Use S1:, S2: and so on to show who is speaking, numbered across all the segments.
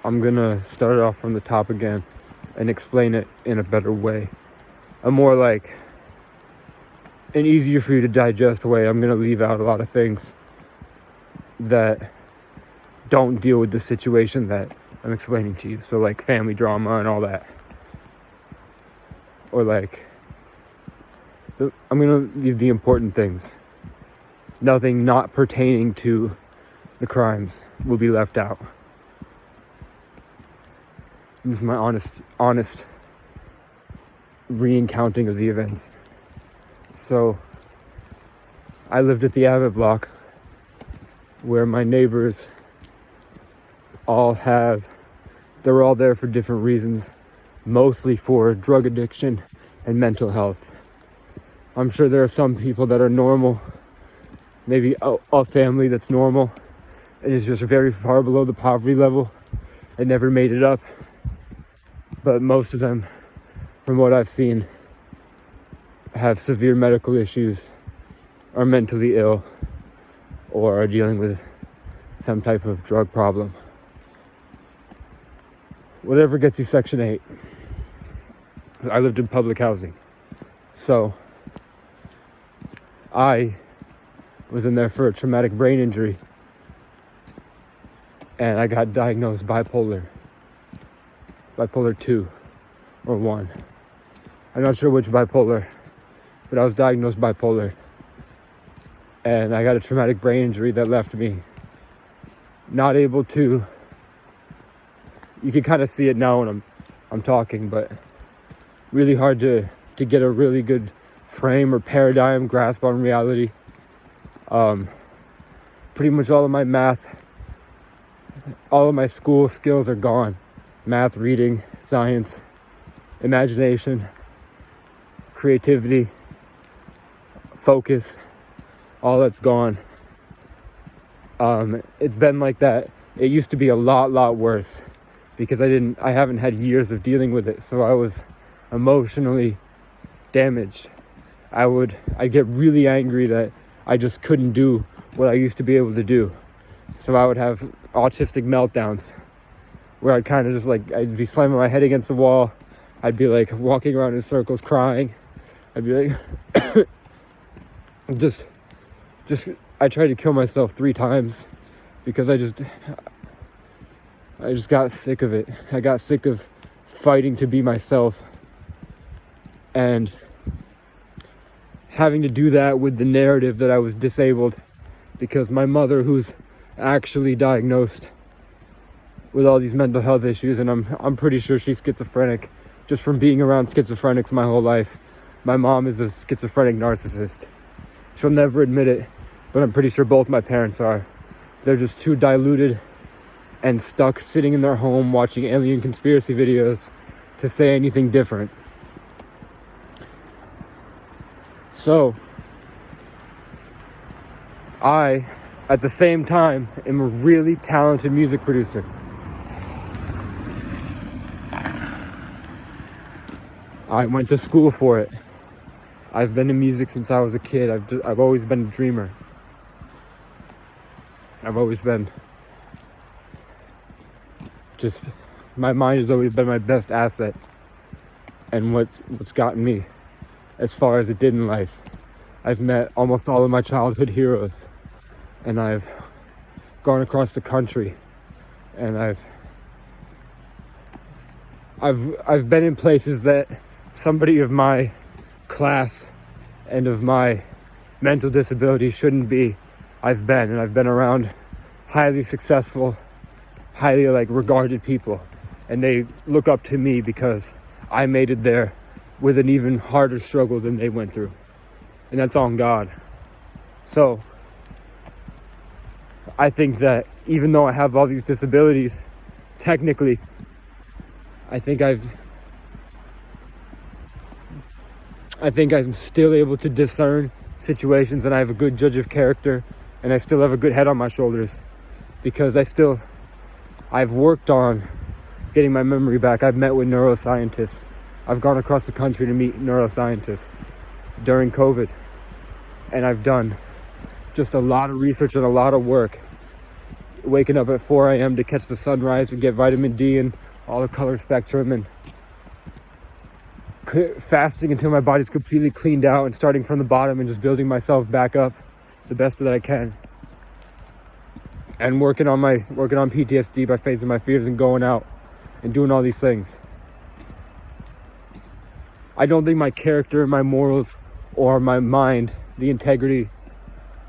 S1: I'm gonna start it off from the top again and explain it in a better way. A more like an easier for you to digest way. I'm gonna leave out a lot of things that don't deal with the situation that I'm explaining to you. So like family drama and all that. Or like, I'm gonna leave the important things. Nothing not pertaining to the crimes will be left out. This is my honest re-encounting of the events. So, I lived at the Abbott block where my neighbors they're all there for different reasons, mostly for drug addiction and mental health. I'm sure there are some people that are normal, maybe a family that's normal and is just very far below the poverty level and never made it up. But most of them, from what I've seen, have severe medical issues, are mentally ill, or are dealing with some type of drug problem. Whatever gets you Section 8. I lived in public housing. So, I was in there for a traumatic brain injury. And I got diagnosed bipolar 2 or 1. I'm not sure which bipolar, but I was diagnosed bipolar. And I got a traumatic brain injury that left me not able to, you can kind of see it now when I'm talking, but really hard to get a really good frame or paradigm grasp on reality. Pretty much all of my math, all of my school skills are gone. Math, reading, science, imagination, creativity, focus, all that's gone. It's been like that. It used to be a lot worse because I haven't had years of dealing with it. So I was emotionally damaged. I'd get really angry that I just couldn't do what I used to be able to do. So I would have autistic meltdowns where I'd kind of just like, I'd be slamming my head against the wall. I'd be like walking around in circles crying. I'd be like, I tried to kill myself 3 times because I just got sick of it. I got sick of fighting to be myself and having to do that with the narrative that I was disabled because my mother, who's actually diagnosed with all these mental health issues, and I'm pretty sure she's schizophrenic just from being around schizophrenics my whole life. My mom is a schizophrenic narcissist. She'll never admit it, but I'm pretty sure both my parents are. They're just too diluted and stuck sitting in their home watching alien conspiracy videos to say anything different. So, I, at the same time, am a really talented music producer. I went to school for it. I've been in music since I was a kid. I've always been a dreamer. I've always been just, my mind has always been my best asset and what's gotten me as far as it did in life. I've met almost all of my childhood heroes, and I've gone across the country, and I've been in places that somebody of my class and of my mental disability shouldn't be. I've been around highly successful, highly regarded people, and they look up to me because I made it there with an even harder struggle than they went through, and that's on God. So I think that even though I have all these disabilities, technically I think I'm still able to discern situations, and I have a good judge of character, and I still have a good head on my shoulders because I've worked on getting my memory back. I've met with neuroscientists. I've gone across the country to meet neuroscientists during COVID, and I've done just a lot of research and a lot of work waking up at 4 a.m. to catch the sunrise and get vitamin D and all the color spectrum, and fasting until my body's completely cleaned out and starting from the bottom and just building myself back up the best that I can. And working on PTSD by facing my fears and going out and doing all these things. I don't think my character, my morals, or my mind, the integrity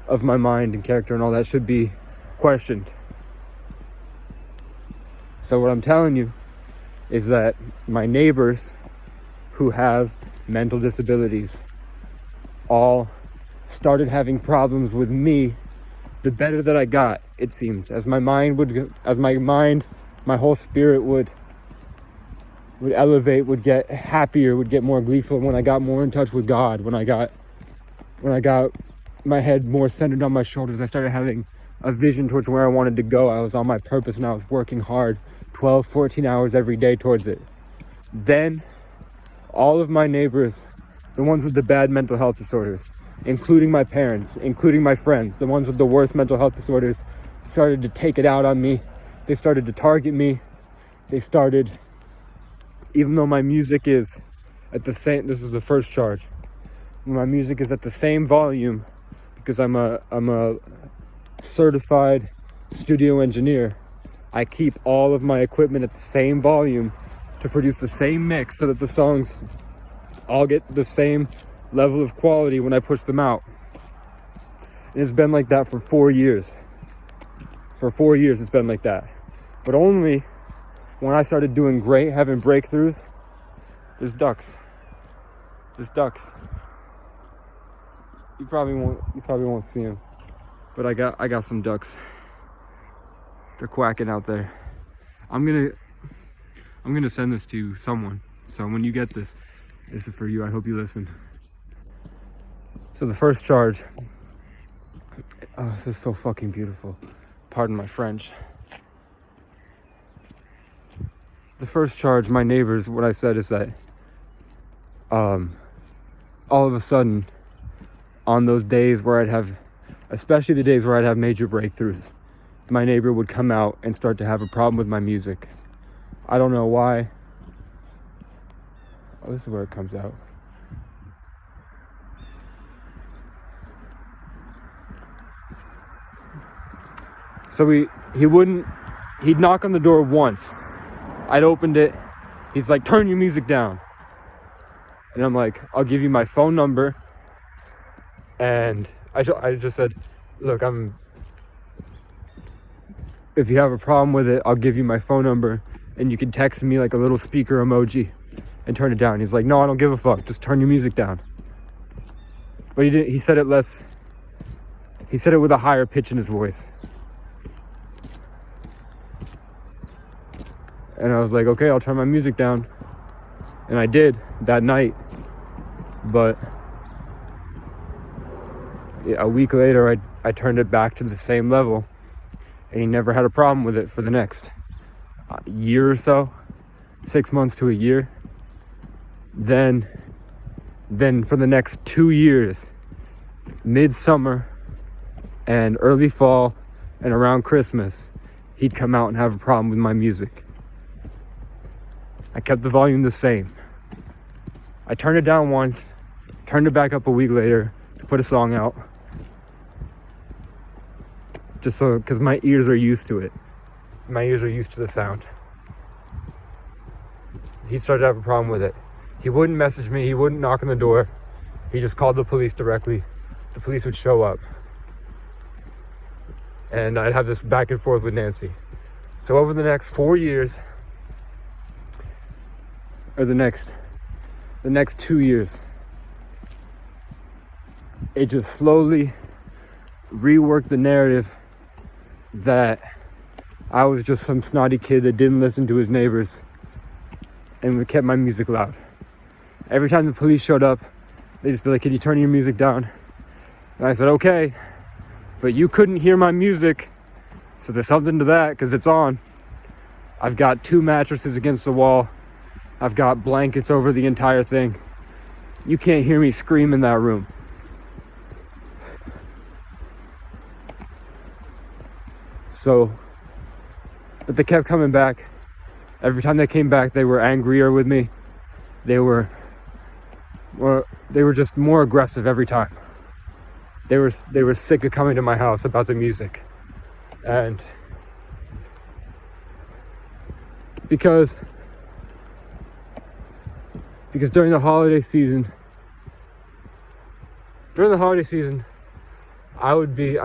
S1: of my mind and character and all that should be questioned. So what I'm telling you is that my neighbors who have mental disabilities all started having problems with me the better that I got, it seemed. As my whole spirit would elevate, would get happier, would get more gleeful when I got more in touch with God, when I got my head more centered on my shoulders, I started having a vision towards where I wanted to go. I was on my purpose and I was working hard 12, 14 hours every day towards it. Then all of my neighbors, the ones with the bad mental health disorders, including my parents, including my friends, the ones with the worst mental health disorders, started to take it out on me. They started to target me. They started, even though my music is at the same, this is the first charge, my music is at the same volume because I'm a certified studio engineer. I keep all of my equipment at the same volume to produce the same mix so that the songs all get the same level of quality when I push them out. And it's been like that for 4 years. For 4 years it's been like that. But only when I started doing great, having breakthroughs, there's ducks. There's ducks. You probably won't see them. But I got some ducks. They're quacking out there. I'm gonna send this to someone. So when you get this is for you. I hope you listen. So the first charge. Oh, this is so fucking beautiful. Pardon my French. The first charge, my neighbors, what I said is that all of a sudden, on those days where I'd have, especially the days where I'd have major breakthroughs, my neighbor would come out and start to have a problem with my music. I don't know why. Oh, this is where it comes out. So he'd knock on the door once. I'd opened it. He's like, turn your music down. And I'm like, I'll give you my phone number. And I just said, look, if you have a problem with it, I'll give you my phone number and you can text me like a little speaker emoji and turn it down. He's like, no, I don't give a fuck. Just turn your music down. But he didn't. He said it with a higher pitch in his voice. And I was like, okay, I'll turn my music down. And I did that night. But a week later, I turned it back to the same level. And he never had a problem with it for the next year or so. 6 months to a year. Then for the next 2 years, midsummer and early fall and around Christmas, he'd come out and have a problem with my music. I kept the volume the same. I turned it down once, turned it back up a week later to put a song out. Just so, because my ears are used to it. My ears are used to the sound. He started to have a problem with it. He wouldn't message me, he wouldn't knock on the door. He just called the police directly. The police would show up. And I'd have this back and forth with Nancy. So over the next 4 years, or the next 2 years, it just slowly reworked the narrative that I was just some snotty kid that didn't listen to his neighbors and kept my music loud. Every time the police showed up, they'd just be like, can you turn your music down? And I said, okay, but you couldn't hear my music, so there's something to that, because it's on. I've got 2 mattresses against the wall. I've got blankets over the entire thing. You can't hear me scream in that room. So But they kept coming back. Every time they came back, they were angrier with me. They were just more aggressive every time. They were sick of coming to my house about the music. And because during the holiday season, I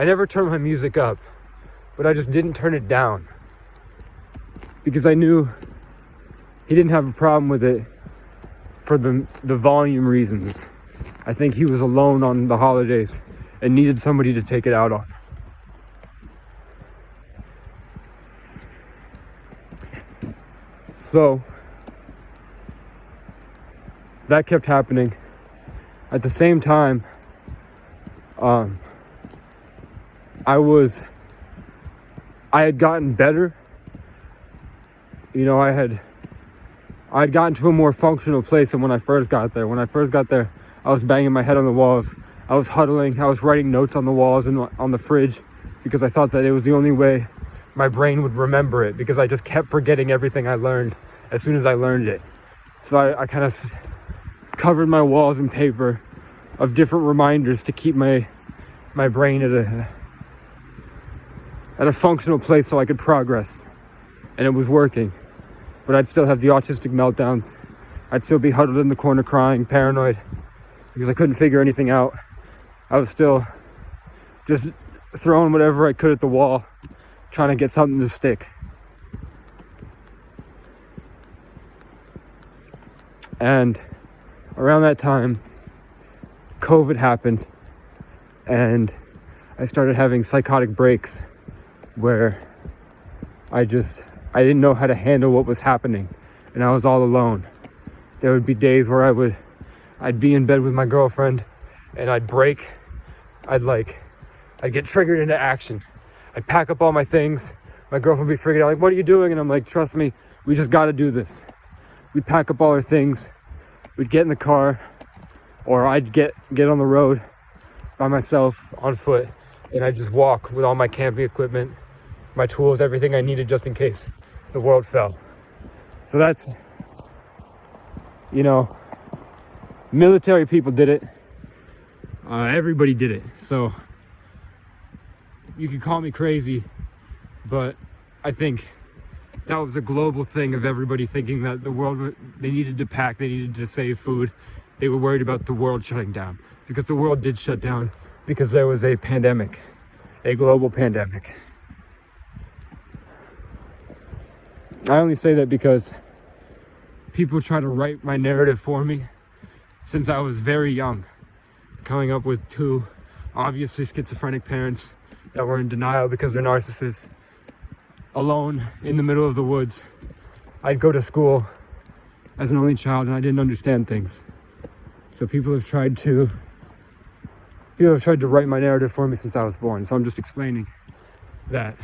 S1: never turned my music up, but I just didn't turn it down. Because I knew he didn't have a problem with it for the volume reasons. I think he was alone on the holidays and needed somebody to take it out on. So that kept happening. At the same time, I had gotten better. You know, I had gotten to a more functional place than when I first got there. When I first got there, I was banging my head on the walls. I was huddling. I was writing notes on the walls and on the fridge because I thought that it was the only way my brain would remember it, because I just kept forgetting everything I learned as soon as I learned it. So I kind of covered my walls in paper of different reminders to keep my brain at a functional place so I could progress. And it was working. But I'd still have the autistic meltdowns. I'd still be huddled in the corner crying, paranoid, because I couldn't figure anything out. I was still just throwing whatever I could at the wall, trying to get something to stick. And around that time, COVID happened, and I started having psychotic breaks where I didn't know how to handle what was happening, and I was all alone. There would be days where I'd be in bed with my girlfriend, and I'd break. I'd get triggered into action. I'd pack up all my things. My girlfriend would be freaking out, like, "What are you doing?" And I'm like, "Trust me, we just got to do this." We'd pack up all our things. We'd get in the car, or I'd get on the road by myself on foot, and I'd just walk with all my camping equipment, my tools, everything I needed just in case the world fell. So that's, military people did it. Everybody did it. So you can call me crazy, but I think that was a global thing of everybody thinking that the world, they needed to pack, they needed to save food. They were worried about the world shutting down, because the world did shut down because there was a pandemic, a global pandemic. I only say that because people try to write my narrative for me since I was very young, coming up with two obviously schizophrenic parents that were in denial because they're narcissists, alone in the middle of the woods. I'd go to school as an only child and I didn't understand things. So people have tried to write my narrative for me since I was born. So I'm just explaining that.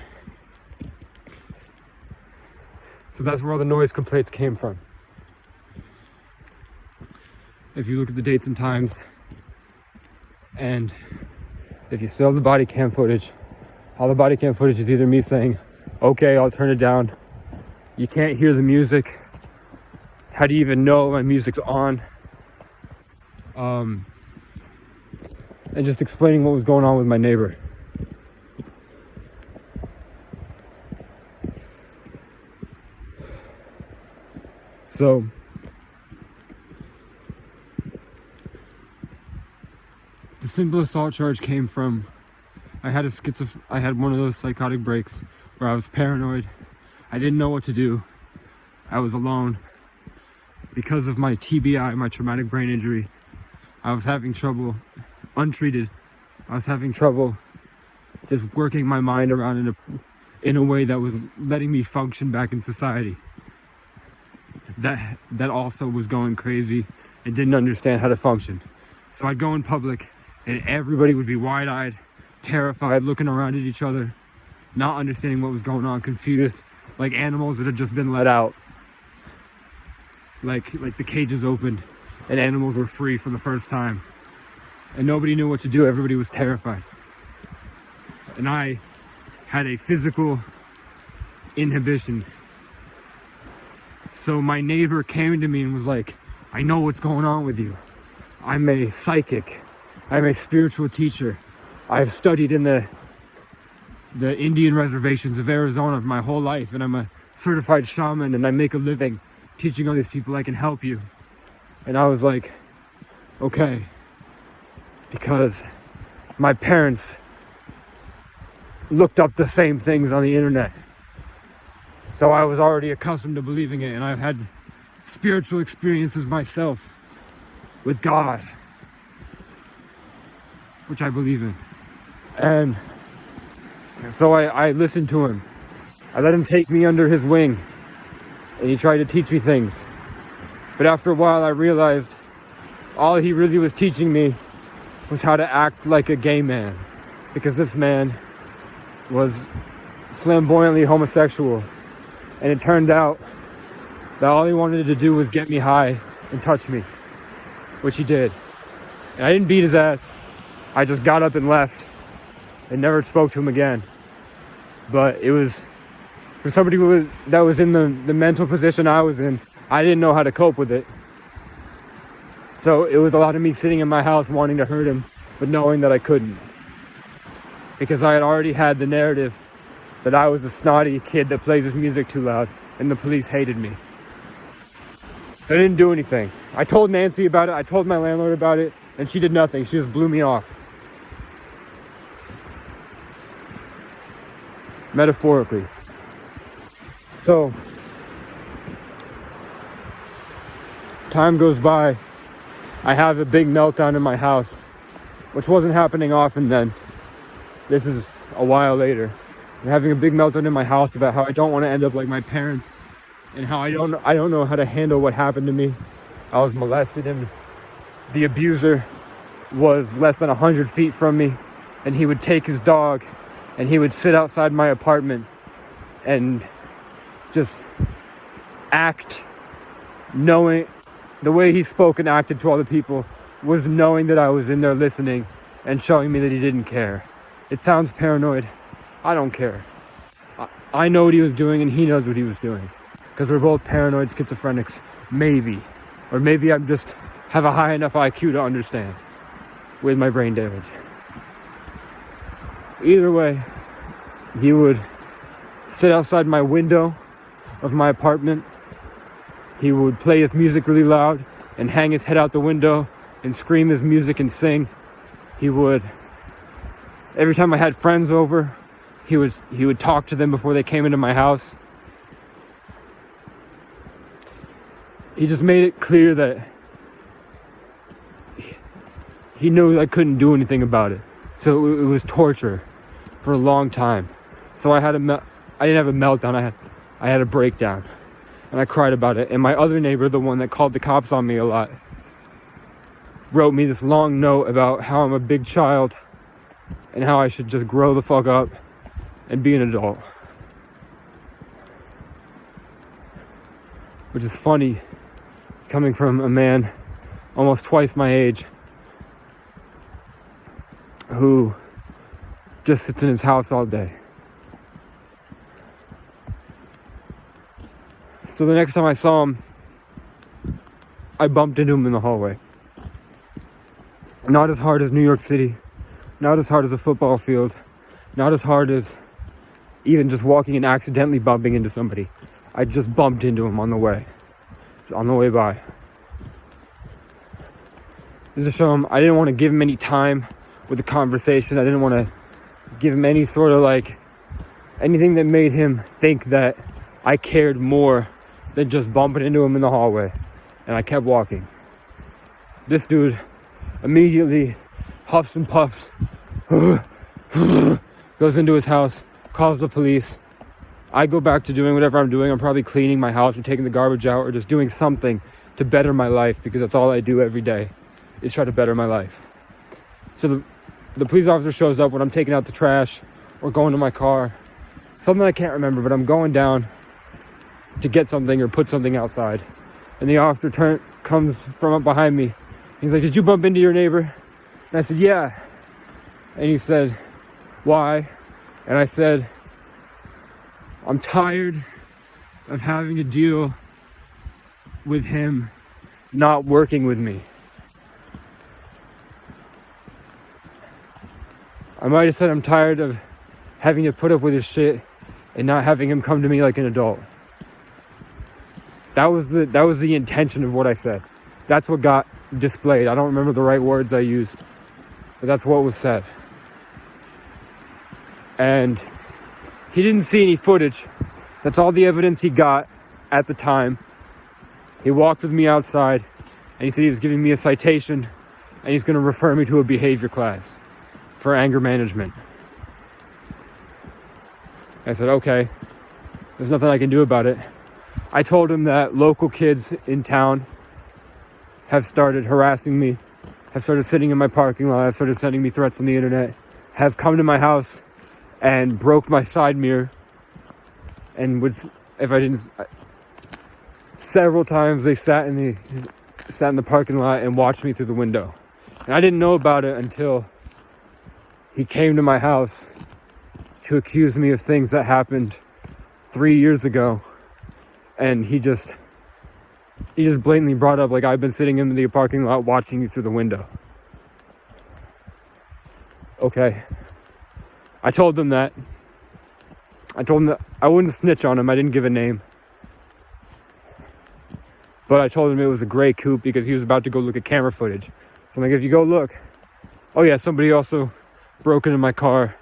S1: So that's where all the noise complaints came from. If you look at the dates and times, and if you still have the body cam footage, all the body cam footage is either me saying, "Okay, I'll turn it down." You can't hear the music. How do you even know my music's on? And just explaining what was going on with my neighbor. So the simple assault charge came from, I had one of those psychotic breaks where I was paranoid. I didn't know what to do. I was alone. Because of my TBI, my traumatic brain injury, I was having trouble, untreated. I was having trouble just working my mind around in a way that was letting me function back in society. That also was going crazy and didn't understand how to function. So I'd go in public and everybody would be wide-eyed, terrified, looking around at each other, not understanding what was going on, confused, like animals that had just been let out. Like the cages opened and animals were free for the first time. And nobody knew what to do. Everybody was terrified. And I had a physical inhibition. So my neighbor came to me and was like, I know what's going on with you. I'm a psychic. I'm a spiritual teacher. I've studied in the Indian reservations of Arizona my whole life, and I'm a certified shaman, and I make a living teaching all these people I can help you. And I was like, okay, because my parents looked up the same things on the internet. So I was already accustomed to believing it, and I've had spiritual experiences myself with God, which I believe in. And so I listened to him. I let him take me under his wing, and he tried to teach me things. But after a while, I realized all he really was teaching me was how to act like a gay man, because this man was flamboyantly homosexual. And it turned out that all he wanted to do was get me high and touch me, which he did. And I didn't beat his ass. I just got up and left and never spoke to him again. But it was, for somebody that was in the mental position I was in, I didn't know how to cope with it. So it was a lot of me sitting in my house wanting to hurt him, but knowing that I couldn't. Because I had already had the narrative that I was a snotty kid that plays his music too loud, and the police hated me. So I didn't do anything. I told Nancy about it, I told my landlord about it, and she did nothing. She just blew me off. Metaphorically. So, time goes by. I have a big meltdown in my house, which wasn't happening often then. This is a while later. I'm having a big meltdown in my house about how I don't want to end up like my parents, and how I don't know how to handle what happened to me. I was molested, and the abuser was less than 100 feet from me, and he would take his dog and he would sit outside my apartment and just act, knowing the way he spoke and acted to all the people was knowing that I was in there listening and showing me that he didn't care. It sounds paranoid. I don't care. I know what he was doing and he knows what he was doing. Because we're both paranoid schizophrenics, maybe. Or maybe I just have a high enough IQ to understand with my brain damage. Either way, he would sit outside my window of my apartment. He would play his music really loud and hang his head out the window and scream his music and sing. He would, every time I had friends over, he would talk to them before they came into my house. He just made it clear that he knew I couldn't do anything about it. So it was torture for a long time. So I didn't have a meltdown, I had a breakdown. And I cried about it. And my other neighbor, the one that called the cops on me a lot, wrote me this long note about how I'm a big child and how I should just grow the fuck up and be an adult. Which is funny, coming from a man almost twice my age who just sits in his house all day. So the next time I saw him, I bumped into him in the hallway. Not as hard as New York City, not as hard as a football field, not as hard as even just walking and accidentally bumping into somebody. I just bumped into him on the way by. Just to show him, I didn't want to give him any time with the conversation. I didn't want to give him any sort of anything that made him think that I cared more than just bumping into him in the hallway. And I kept walking. This dude immediately huffs and puffs, goes into his house, calls the police. I go back to doing whatever I'm doing. I'm probably cleaning my house or taking the garbage out or just doing something to better my life, because that's all I do every day is try to better my life. So the police officer shows up when I'm taking out the trash or going to my car. Something I can't remember, but I'm going down to get something or put something outside. And the officer comes from up behind me. He's like, "Did you bump into your neighbor?" And I said, "Yeah." And he said, "Why?" And I said, I'm tired of having to deal with him not working with me. I might have said I'm tired of having to put up with his shit and not having him come to me like an adult. That was the intention of what I said. That's what got displayed. I don't remember the right words I used, but that's what was said. And he didn't see any footage. That's all the evidence he got at the time. He walked with me outside and he said he was giving me a citation and he's going to refer me to a behavior class for anger management. I said, okay, there's nothing I can do about it. I told him that local kids in town have started harassing me, have started sitting in my parking lot, have started sending me threats on the internet, have come to my house and broke my side mirror, and several times they sat in the parking lot and watched me through the window. And I didn't know about it until he came to my house to accuse me of things that happened 3 years ago. And he just blatantly brought up, like, I've been sitting in the parking lot watching you through the window. Okay. I told them that. I told him that I wouldn't snitch on him. I didn't give a name. But I told him it was a gray coupe because he was about to go look at camera footage. So I'm like, if you go look. Oh yeah, somebody also broke into my car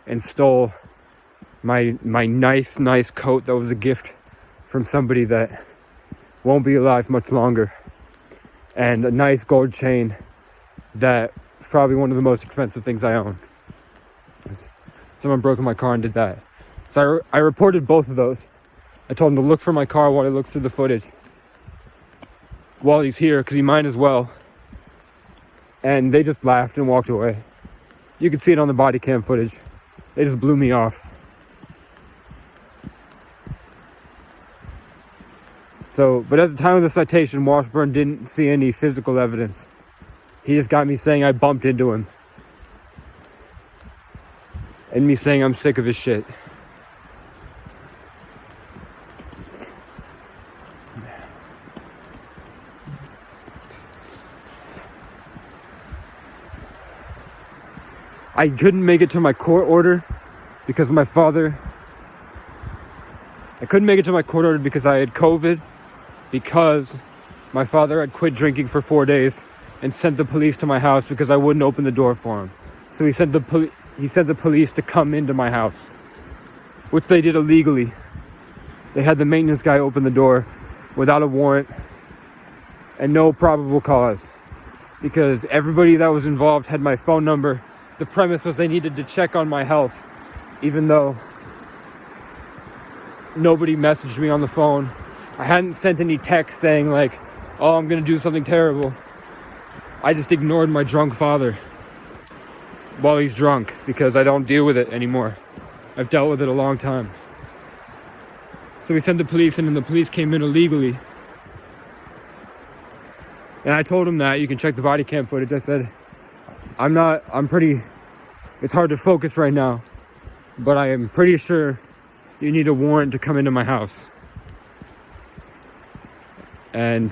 S1: and stole my nice coat that was a gift from somebody that won't be alive much longer. And a nice gold chain that is probably one of the most expensive things I own. Someone broke in my car and did that. So I reported both of those. I told him to look for my car while he looks through the footage. While he's here, because he might as well. And they just laughed and walked away. You could see it on the body cam footage. They just blew me off. So, but at the time of the citation, Washburn didn't see any physical evidence. He just got me saying I bumped into him. And me saying I'm sick of his shit. I couldn't make it to my court order because I couldn't make it to my court order because I had COVID, because my father had quit drinking for 4 days and sent the police to my house because I wouldn't open the door for him. So he sent the police to come into my house, which they did illegally. They had the maintenance guy open the door without a warrant and no probable cause, because everybody that was involved had my phone number. The premise was they needed to check on my health, even though nobody messaged me on the phone. I hadn't sent any text saying like, oh, I'm gonna do something terrible. I just ignored my drunk father while he's drunk because I don't deal with it anymore. I've dealt with it a long time. So we sent the police in and the police came in illegally. And I told him that, you can check the body cam footage. I said, it's hard to focus right now, but I am pretty sure you need a warrant to come into my house. And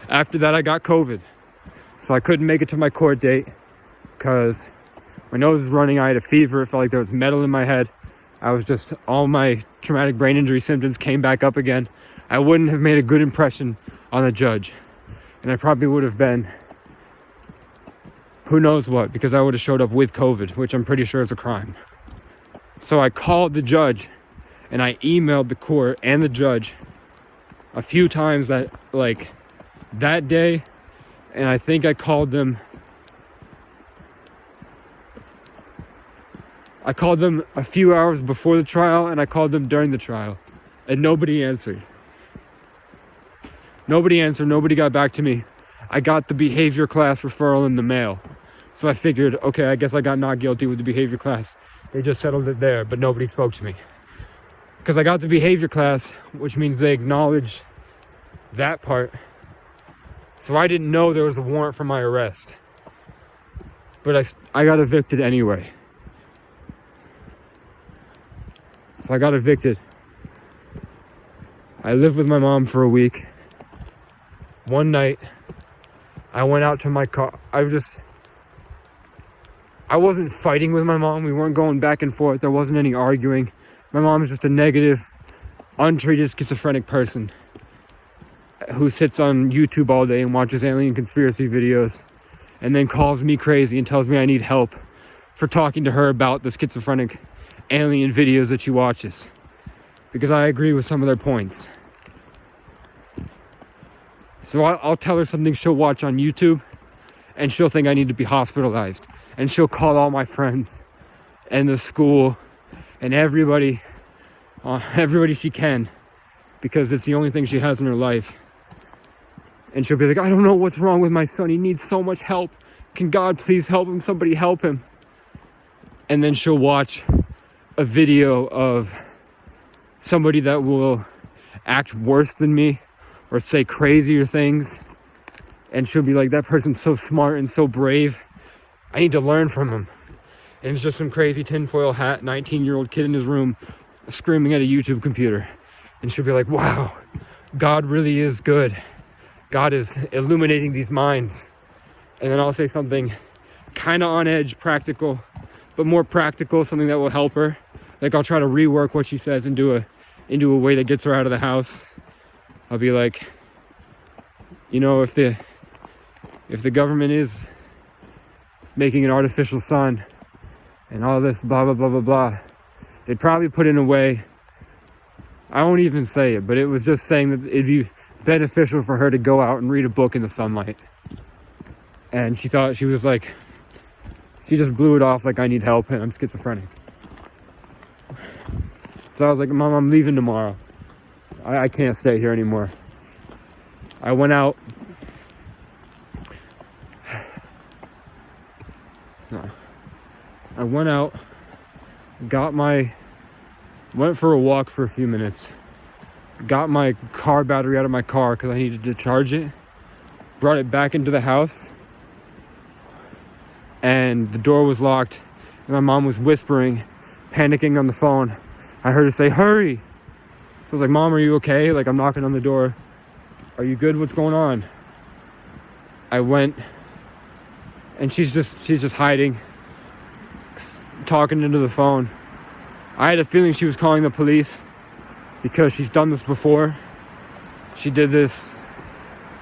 S1: after that I got COVID. So I couldn't make it to my court date because my nose was running. I had a fever. It felt like there was metal in my head. All my traumatic brain injury symptoms came back up again. I wouldn't have made a good impression on the judge. And I probably would have been who knows what, because I would have showed up with COVID, which I'm pretty sure is a crime. So I called the judge and I emailed the court and the judge a few times that day. And I think I called them a few hours before the trial, and I called them during the trial, and nobody answered. Nobody got back to me. I got the behavior class referral in the mail. So I figured, okay, I guess I got not guilty with the behavior class. They just settled it there, but nobody spoke to me. Because I got the behavior class, which means they acknowledged that part. So I didn't know there was a warrant for my arrest. But I got evicted anyway. So I got evicted. I lived with my mom for a week. One night, I went out to my car. I wasn't fighting with my mom. We weren't going back and forth. There wasn't any arguing. My mom is just a negative, untreated schizophrenic person who sits on YouTube all day and watches alien conspiracy videos and then calls me crazy and tells me I need help for talking to her about the schizophrenic alien videos that she watches, because I agree with some of their points. So I'll tell her something she'll watch on YouTube and she'll think I need to be hospitalized, and she'll call all my friends and the school and everybody she can, because it's the only thing she has in her life. And she'll be like, I don't know what's wrong with my son. He needs so much help. Can God please help him? Somebody help him. And then she'll watch a video of somebody that will act worse than me or say crazier things. And she'll be like, that person's so smart and so brave. I need to learn from him. And it's just some crazy tinfoil hat, 19-year-old kid in his room screaming at a YouTube computer. And she'll be like, wow, God really is good. God is illuminating these minds. And then I'll say something kind of on edge, practical, but more practical, something that will help her. Like I'll try to rework what she says into a way that gets her out of the house. I'll be like, you know, if the government is making an artificial sun and all this blah, blah, blah, blah, blah, they'd probably put in a way, I won't even say it, but it was just saying that it'd be beneficial for her to go out and read a book in the sunlight. And she thought, she was like, she just blew it off like I need help and I'm schizophrenic. So I was like, Mom, I'm leaving tomorrow. I can't stay here anymore. I went out. I went out, went for a walk for a few minutes, got my car battery out of my car because I needed to charge it, brought it back into the house, and the door was locked, and my mom was whispering, panicking on the phone. I heard her say, hurry. So I was like, Mom, are you okay? Like, I'm knocking on the door. Are you good? What's going on? I went, and she's just hiding, talking into the phone. I had a feeling she was calling the police because she's done this before. She did this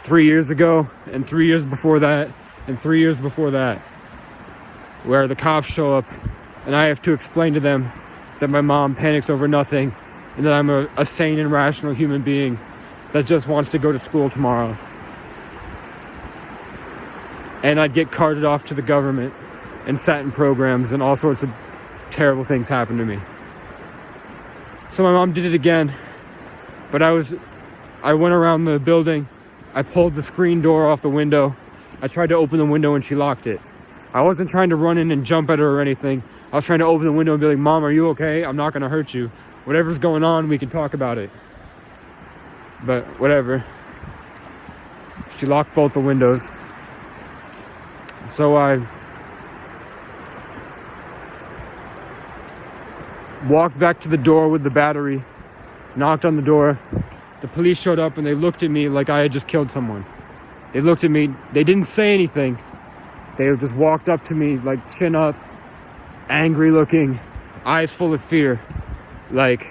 S1: 3 years ago, and 3 years before that, and 3 years before that, where the cops show up and I have to explain to them that my mom panics over nothing and that I'm a sane and rational human being that just wants to go to school tomorrow. And I'd get carted off to the government and sat in programs, and all sorts of terrible things happened to me. So my mom did it again, but I went around the building, I pulled the screen door off the window, I tried to open the window and she locked it. I wasn't trying to run in and jump at her or anything. I was trying to open the window and be like, Mom, are you okay? I'm not gonna hurt you. Whatever's going on, we can talk about it. But whatever. She locked both the windows. So I walked back to the door with the battery, knocked on the door. The police showed up and they looked at me like I had just killed someone. They looked at me, they didn't say anything. They just walked up to me like chin up, angry looking, eyes full of fear, like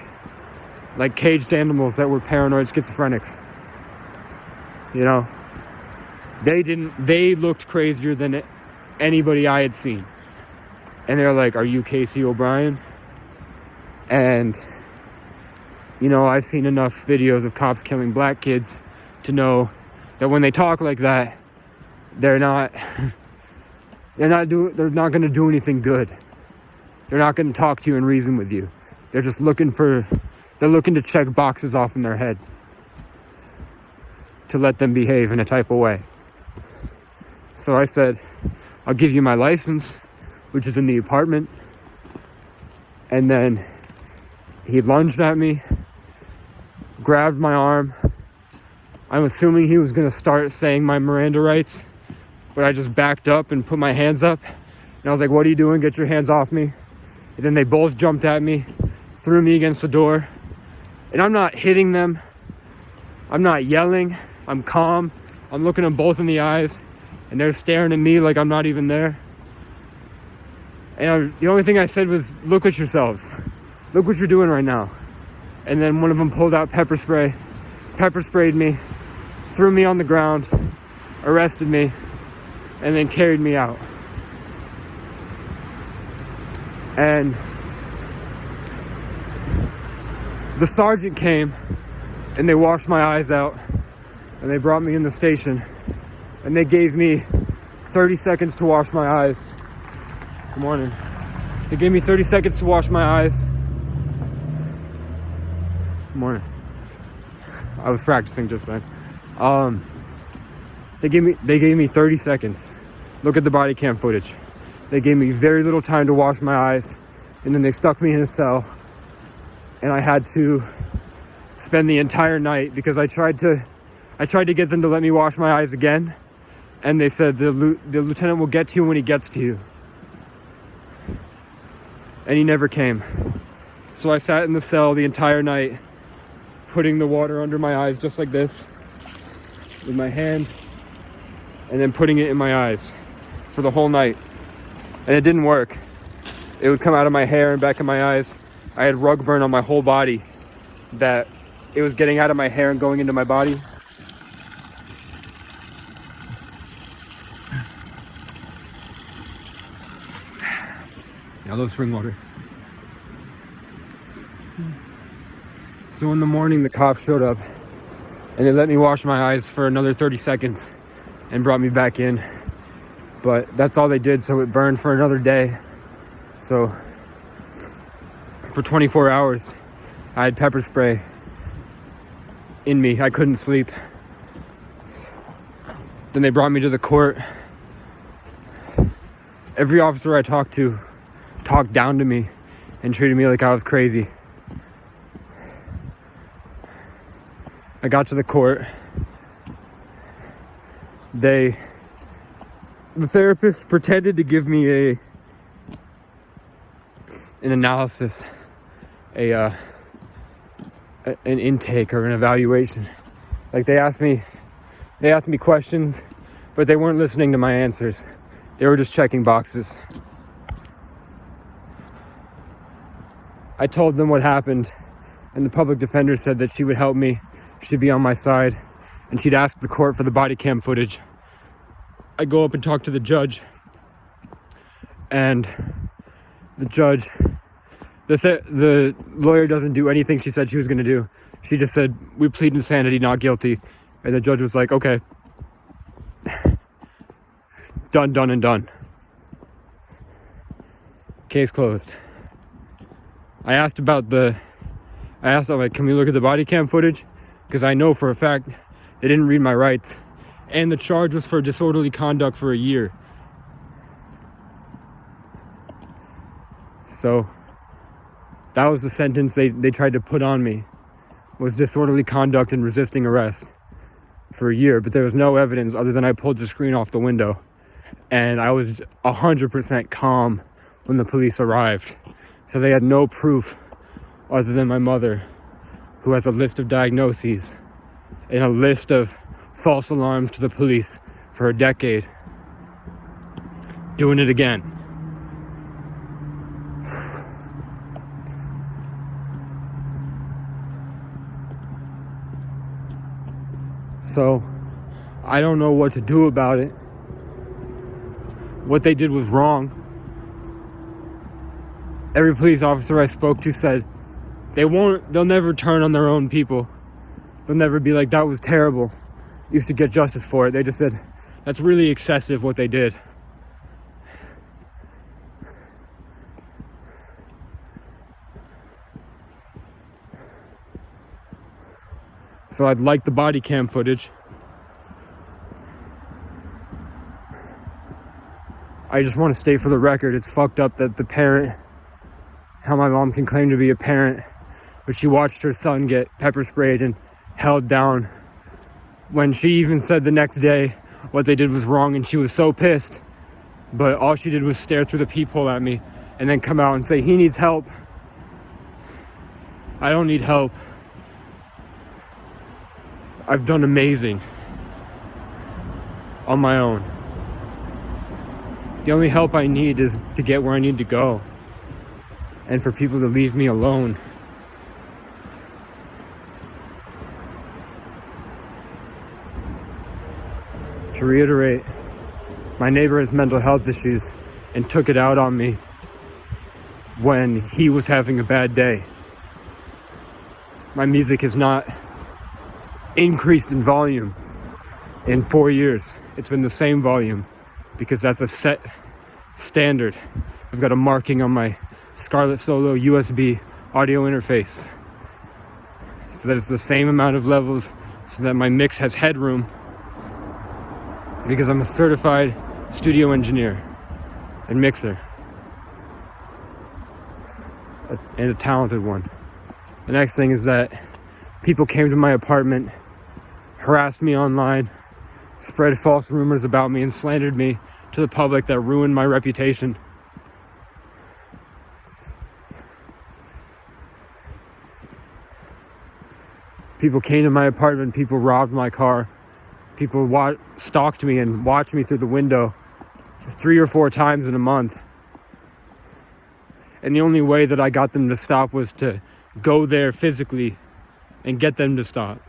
S1: caged animals that were paranoid schizophrenics. You know, they looked crazier than anybody I had seen. And they're like, are you Casey O'Brien? And, you know, I've seen enough videos of cops killing black kids to know that when they talk like that, they're not going to do anything good. They're not going to talk to you and reason with you. They're just looking to check boxes off in their head to let them behave in a type of way. So I said, I'll give you my license, which is in the apartment. And then he lunged at me, grabbed my arm. I'm assuming he was going to start saying my Miranda rights, but I just backed up and put my hands up. And I was like, what are you doing? Get your hands off me. And then they both jumped at me, threw me against the door. And I'm not hitting them. I'm not yelling. I'm calm. I'm looking them both in the eyes. And they're staring at me like I'm not even there. And the only thing I said was, look at yourselves. Look what you're doing right now. And then one of them pulled out pepper sprayed me, threw me on the ground, arrested me, and then carried me out. And the sergeant came and they washed my eyes out and they brought me in the station and they gave me 30 seconds to wash my eyes. Good morning. They gave me 30 seconds to wash my eyes. Good morning. I was practicing just then. They gave me 30 seconds. Look at the body cam footage. They gave me very little time to wash my eyes, and then they stuck me in a cell, and I had to spend the entire night because I tried to get them to let me wash my eyes again, and they said the lieutenant will get to you when he gets to you. And he never came. So I sat in the cell the entire night, putting the water under my eyes just like this with my hand, and then putting it in my eyes for the whole night. And it didn't work. It would come out of my hair and back of my eyes. I had rug burn on my whole body that it was getting out of my hair and going into my body. I love spring water. So in the morning, the cops showed up and they let me wash my eyes for another 30 seconds and brought me back in. But that's all they did, so it burned for another day. So for 24 hours, I had pepper spray in me. I couldn't sleep. Then they brought me to the court. Every officer I talked to talked down to me and treated me like I was crazy. I got to the court. The therapist pretended to give me an analysis, an intake or an evaluation. Like they asked me questions, but they weren't listening to my answers. They were just checking boxes. I told them what happened, and the public defender said that she would help me. She'd be on my side, and she'd ask the court for the body cam footage. I go up and talk to the judge, and the judge, the lawyer doesn't do anything she said she was going to do. She just said, we plead insanity, not guilty. And the judge was like, okay, done and done. Case closed. I asked, I'm like, can we look at the body cam footage? Because I know for a fact they didn't read my rights. And the charge was for disorderly conduct for a year. So that was the sentence they tried to put on me, was disorderly conduct and resisting arrest for a year. But there was no evidence other than I pulled the screen off the window. And I was 100% calm when the police arrived. So they had no proof other than my mother, who has a list of diagnoses and a list of false alarms to the police for a decade. Doing it again. So I don't know what to do about it. What they did was wrong. Every police officer I spoke to said they'll never turn on their own people. They'll never be like, that was terrible. Used to get justice for it. They just said, that's really excessive what they did. So I'd like the body cam footage. I just want to state for the record, it's fucked up that the parent, how my mom can claim to be a parent, but she watched her son get pepper sprayed and held down when she even said the next day what they did was wrong, and she was so pissed. But all she did was stare through the peephole at me and then come out and say, he needs help. I don't need help. I've done amazing on my own. The only help I need is to get where I need to go, and for people to leave me alone. To reiterate, my neighbor has mental health issues and took it out on me when he was having a bad day. My music has not increased in volume in 4 years. It's been the same volume because that's a set standard. I've got a marking on my Scarlett Solo USB audio interface so that it's the same amount of levels, so that my mix has headroom, because I'm a certified studio engineer and mixer, and a talented one. The next thing is that people came to my apartment, harassed me online, spread false rumors about me, and slandered me to the public that ruined my reputation. People came to my apartment, people robbed my car, people stalked me and watched me through the window 3 or 4 times in a month. And the only way that I got them to stop was to go there physically and get them to stop.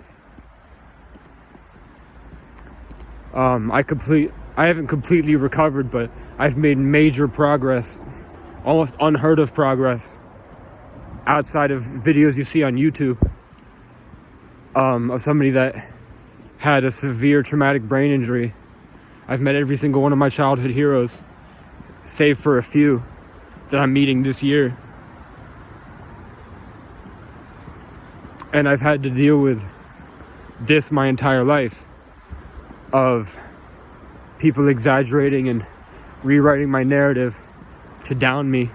S1: I haven't completely recovered, but I've made major progress, almost unheard of progress, outside of videos you see on YouTube, of somebody that had a severe traumatic brain injury. I've met every single one of my childhood heroes, save for a few that I'm meeting this year. And I've had to deal with this my entire life, of people exaggerating and rewriting my narrative to down me,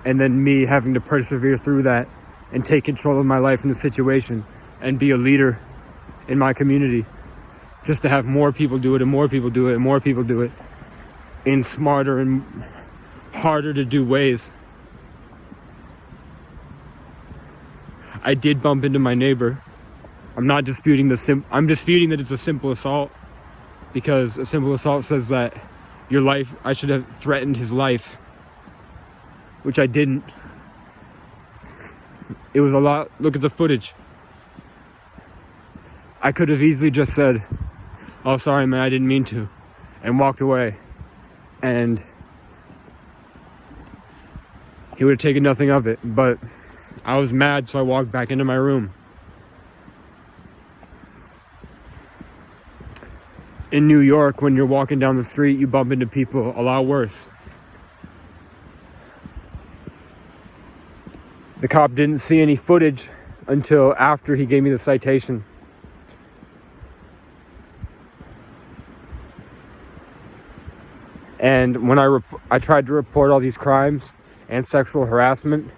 S1: and then me having to persevere through that and take control of my life in the situation and be a leader in my community, just to have more people do it and more people do it and more people do it in smarter and harder to do ways. I did bump into my neighbor. I'm not disputing I'm disputing that it's a simple assault, because a simple assault says that I should have threatened his life, which I didn't. It was a lot. Look at the footage. I could have easily just said, "Oh, sorry, man, I didn't mean to," and walked away. And he would have taken nothing of it. But I was mad, so I walked back into my room. In New York, when you're walking down the street, you bump into people a lot worse. The cop didn't see any footage until after he gave me the citation. And when I tried to report all these crimes and sexual harassment,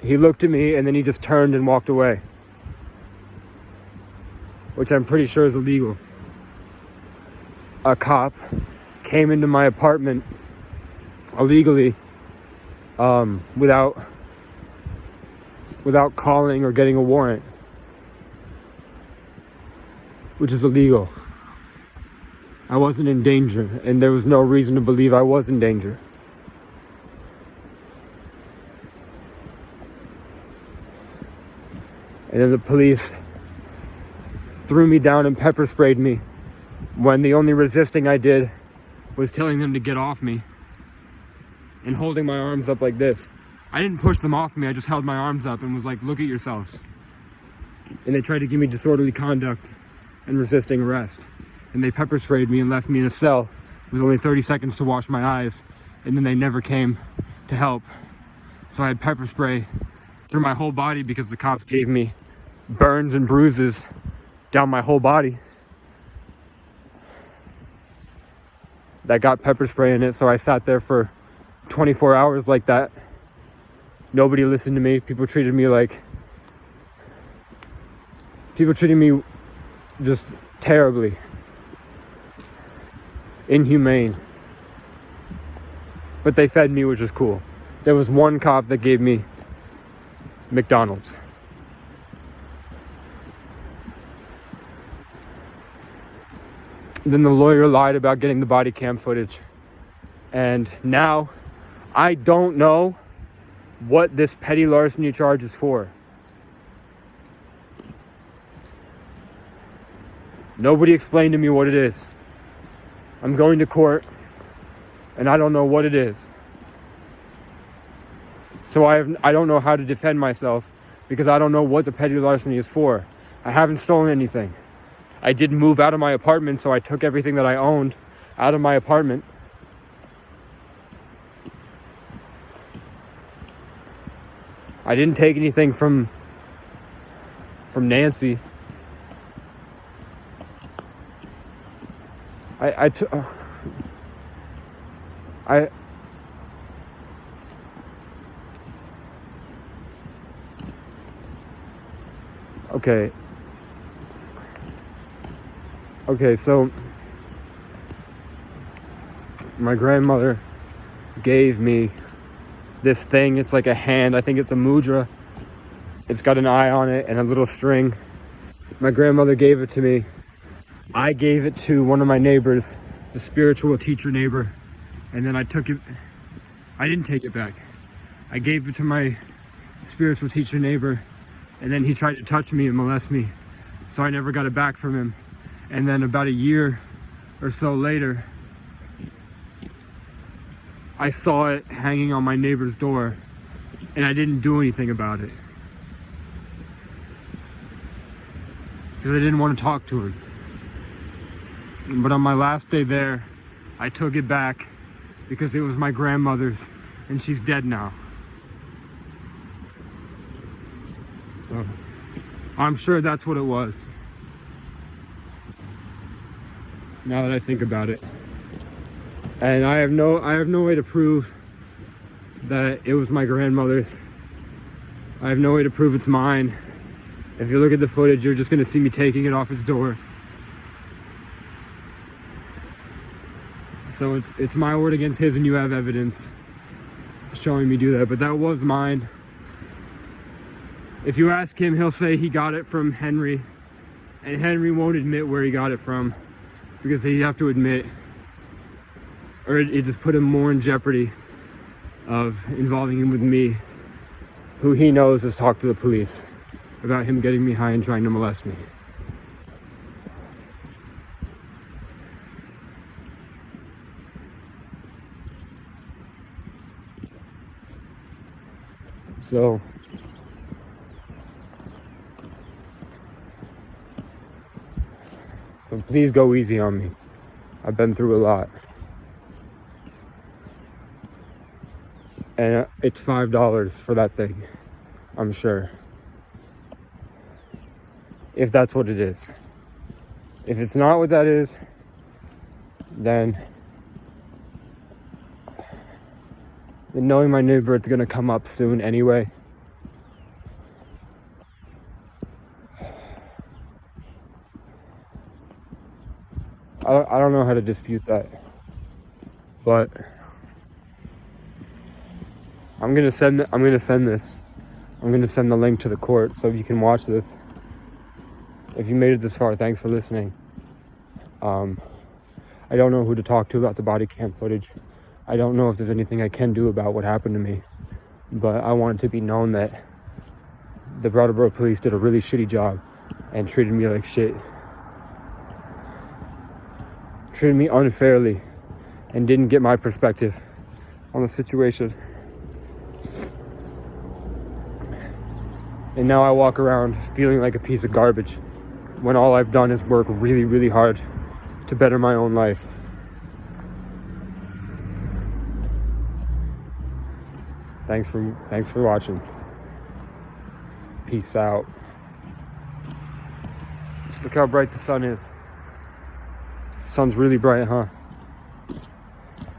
S1: he looked at me and then he just turned and walked away, which I'm pretty sure is illegal. A cop came into my apartment illegally, without calling or getting a warrant, which is illegal. I wasn't in danger, and there was no reason to believe I was in danger. And then the police threw me down and pepper sprayed me, when the only resisting I did was telling them to get off me and holding my arms up like this. I didn't push them off me, I just held my arms up and was like, "Look at yourselves." And they tried to give me disorderly conduct and resisting arrest. And they pepper sprayed me and left me in a cell with only 30 seconds to wash my eyes, and then they never came to help. So I had pepper spray through my whole body because the cops gave me burns and bruises down my whole body that got pepper spray in it. So I sat there for 24 hours like that. Nobody listened to me. People treated me just terribly. Inhumane. But they fed me, which was cool. There was one cop that gave me McDonald's. Then the lawyer lied about getting the body cam footage. And now I don't know what this petty larceny charge is for. Nobody explained to me what it is. I'm going to court and I don't know what it is. So I don't know how to defend myself because I don't know what the petty larceny is for. I haven't stolen anything. I did move out of my apartment, so I took everything that I owned out of my apartment. I didn't take anything from Nancy. Okay, so my grandmother gave me this thing. It's like a hand. I think it's a mudra. It's got an eye on it and a little string. My grandmother gave it to me. I gave it to one of my neighbors, the spiritual teacher neighbor, and then I took it. I didn't take it back. I gave it to my spiritual teacher neighbor, and then he tried to touch me and molest me, so I never got it back from him. And then about a year or so later, I saw it hanging on my neighbor's door, and I didn't do anything about it because I didn't want to talk to him. But on my last day there, I took it back because it was my grandmother's, and she's dead now. So I'm sure that's what it was, now that I think about it. And I have no way to prove that it was my grandmother's. I have no way to prove it's mine. If you look at the footage, you're just gonna see me taking it off its door. So it's my word against his, and you have evidence showing me do that. But that was mine. If you ask him, he'll say he got it from Henry, and Henry won't admit where he got it from because he'd have to admit, or it just put him more in jeopardy of involving him with me, who he knows has talked to the police about him getting me high and trying to molest me. So please go easy on me. I've been through a lot. And it's $5 for that thing, I'm sure. If that's what it is. If it's not what that is, then knowing my neighbor, it's gonna come up soon anyway. I don't know how to dispute that, but I'm gonna send the link to the court so you can watch this. If you made it this far, thanks for listening. I don't know who to talk to about the body cam footage. I don't know if there's anything I can do about what happened to me, but I want it to be known that the Brattleboro police did a really shitty job and treated me like shit. Treated me unfairly and didn't get my perspective on the situation. And now I walk around feeling like a piece of garbage when all I've done is work really, really hard to better my own life. Thanks for watching. Peace out. Look how bright the sun is. The sun's really bright, huh?